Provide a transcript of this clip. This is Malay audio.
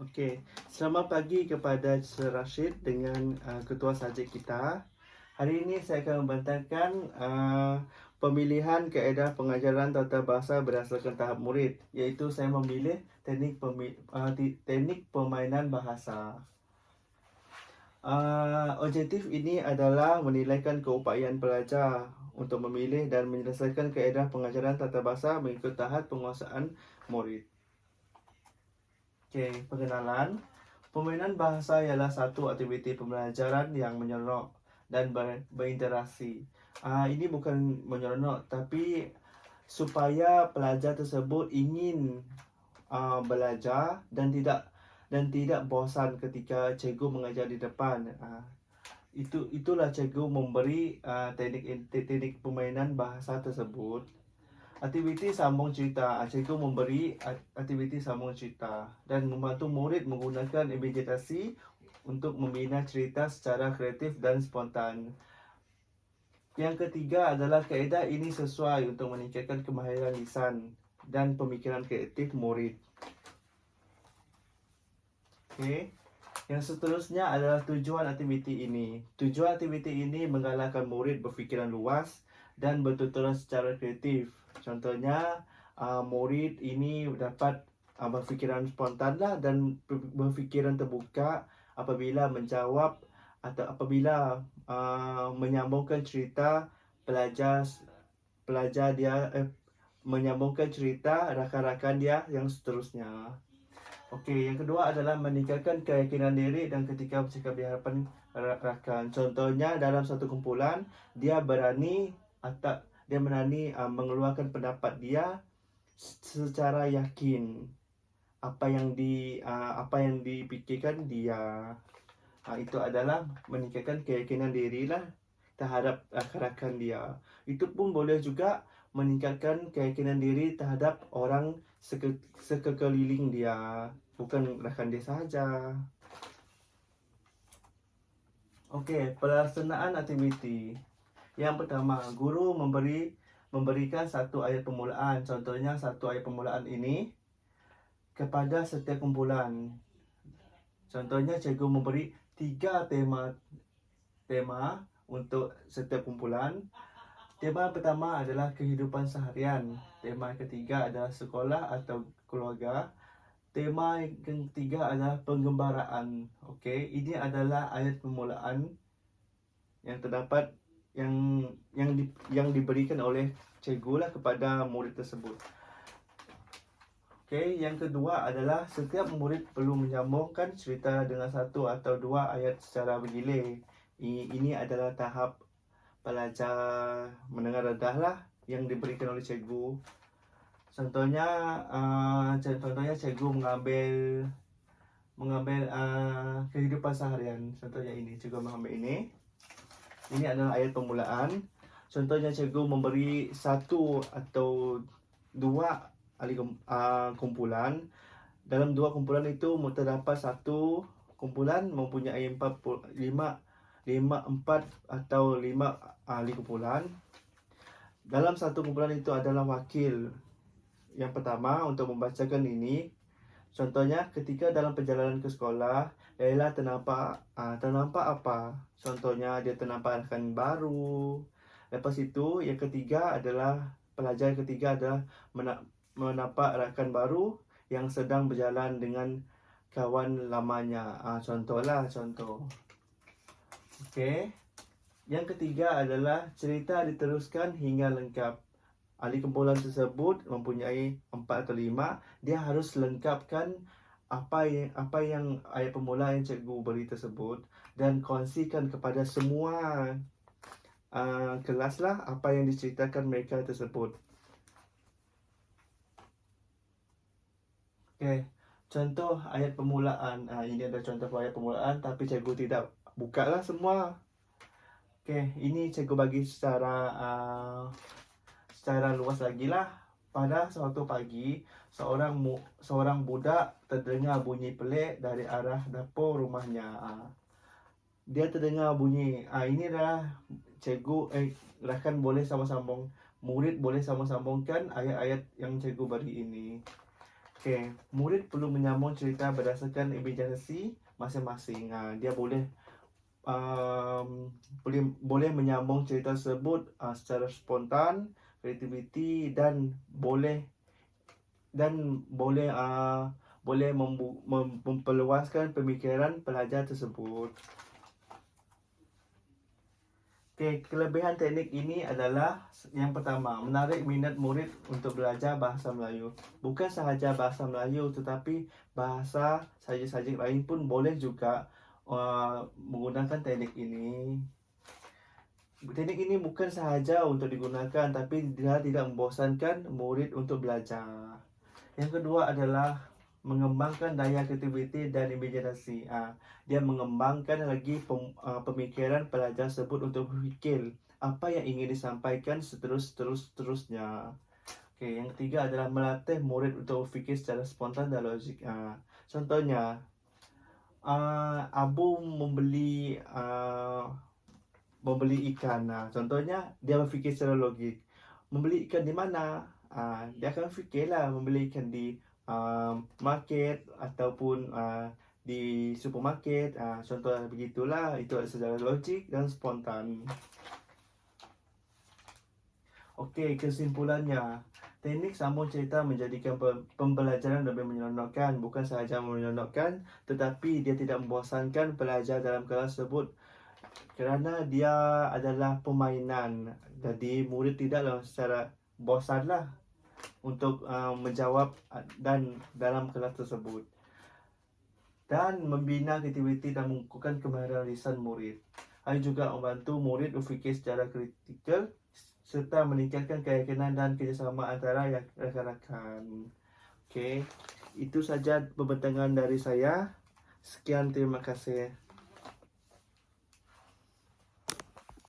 Okey, selamat pagi kepada Sir Rashid dengan ketua sajik kita. Hari ini saya akan membantahkan pemilihan kaedah pengajaran tata bahasa berdasarkan tahap murid, iaitu saya memilih teknik permainan bahasa. Objektif ini adalah menilaikan keupayaan pelajar untuk memilih dan menyelesaikan kaedah pengajaran tata bahasa mengikut tahap penguasaan murid. Okey, pengenalan. Permainan bahasa ialah satu aktiviti pembelajaran yang menyeronok dan berinteraksi. Ini bukan menyeronok, tapi supaya pelajar tersebut ingin belajar dan tidak bosan ketika cikgu mengajar di depan. Itulah cikgu memberi teknik permainan bahasa tersebut. Aktiviti sambung cerita. Cikgu memberi aktiviti sambung cerita dan membantu murid menggunakan imajinasi untuk membina cerita secara kreatif dan spontan. Yang ketiga adalah kaedah ini sesuai untuk meningkatkan kemahiran lisan dan pemikiran kreatif murid. Okey. Yang seterusnya adalah tujuan aktiviti ini. Tujuan aktiviti ini menggalakkan murid berfikiran luas dan bertuturan secara kreatif. Contohnya, murid ini dapat berfikiran spontan dan berfikiran terbuka apabila menjawab atau apabila menyambungkan cerita pelajar dia menyambungkan cerita rakan-rakan dia yang seterusnya. Okey, yang kedua adalah meningkatkan keyakinan diri dan ketika bercakap di hadapan rakan. Contohnya dalam satu kumpulan, dia berani mengeluarkan pendapat dia secara yakin. Apa yang dipikirkan dia. Itu adalah meningkatkan keyakinan diri lah terhadap rakan-rakan dia. Itu pun boleh juga meningkatkan keyakinan diri terhadap orang sekeliling dia, bukan rakan dia sahaja. Okey, pelaksanaan aktiviti. Yang pertama, guru memberikan satu ayat permulaan. Contohnya satu ayat permulaan ini kepada setiap kumpulan. Contohnya cikgu memberi 3 tema untuk setiap kumpulan. Tema pertama adalah kehidupan seharian. Tema ketiga adalah sekolah atau keluarga. Tema yang ketiga adalah penggembaraan. Okey, ini adalah ayat permulaan yang terdapat yang diberikan oleh cikgu lah kepada murid tersebut. Okey, yang kedua adalah setiap murid perlu menyambungkan cerita dengan satu atau dua ayat secara bergilir. Ini adalah tahap pelajar menengah rendah lah yang diberikan oleh cikgu. Contohnya cikgu mengambil kehidupan seharian. Contohnya ini, cikgu mengambil ini. Ini adalah ayat permulaan. Contohnya cikgu memberi satu atau dua kumpulan. Dalam dua kumpulan itu terdapat satu kumpulan mempunyai 4 ahli kumpulan. Dalam satu kumpulan itu adalah wakil. Yang pertama untuk membacakan ini. Contohnya ketika dalam perjalanan ke sekolah, Laila ternampak apa? Contohnya dia ternampak rakan baru. Lepas itu yang ketiga adalah pelajar ketiga adalah menampak rakan baru yang sedang berjalan dengan kawan lamanya. Contoh. Okey. Yang ketiga adalah cerita diteruskan hingga lengkap. Ahli kumpulan tersebut mempunyai 4 atau 5. Dia harus lengkapkan apa yang ayat permulaan yang cikgu beri tersebut dan kongsikan kepada semua kelas lah apa yang diceritakan mereka tersebut. Okey, contoh ayat permulaan. Ini ada contoh ayat permulaan tapi cikgu tidak buka lah semua. Okey, ini cikgu bagi secara luas lagi lah. Pada suatu pagi, seorang budak terdengar bunyi pelik dari arah dapur rumahnya. Dia terdengar bunyi. Ini adalah murid boleh sama-sambungkan ayat-ayat yang cikgu beri ini. Okey, murid perlu menyambung cerita berdasarkan imajinasi masing-masing. Dia boleh menyambung cerita tersebut secara spontan, kreativiti dan boleh memperluaskan pemikiran pelajar tersebut. Okey, kelebihan teknik ini adalah yang pertama, menarik minat murid untuk belajar bahasa Melayu. Bukan sahaja bahasa Melayu tetapi bahasa subjek-subjek lain pun boleh juga menggunakan teknik ini. Teknik ini bukan sahaja untuk digunakan tapi dia tidak membosankan murid untuk belajar. Yang kedua adalah mengembangkan daya kreativiti dan imajinasi. Dia mengembangkan lagi pemikiran pelajar tersebut untuk berfikir apa yang ingin disampaikan seterusnya. Okey, yang ketiga adalah melatih murid untuk berfikir secara spontan dan logik. Contohnya, Abu membeli ikan. Contohnya dia berfikir secara logik. Membeli ikan di mana? Dia akan fikirlah membeli ikan di market ataupun di supermarket. Contoh begitulah, itu adalah secara logik dan spontan. Okey, kesimpulannya, teknik sambung cerita menjadikan pembelajaran lebih menyeronokkan. Bukan sahaja menyeronokkan, tetapi dia tidak membosankan pelajar dalam kelas tersebut kerana dia adalah permainan. Jadi murid tidaklah secara bosanlah untuk menjawab dan dalam kelas tersebut, dan membina kreativiti dan mengukuhkan kemahiran lisan murid. Ia juga membantu murid berfikir secara kritikal serta meningkatkan keyakinan dan kerjasama antara rakan-rakan. Okey, itu saja pembentangan dari saya. Sekian, terima kasih.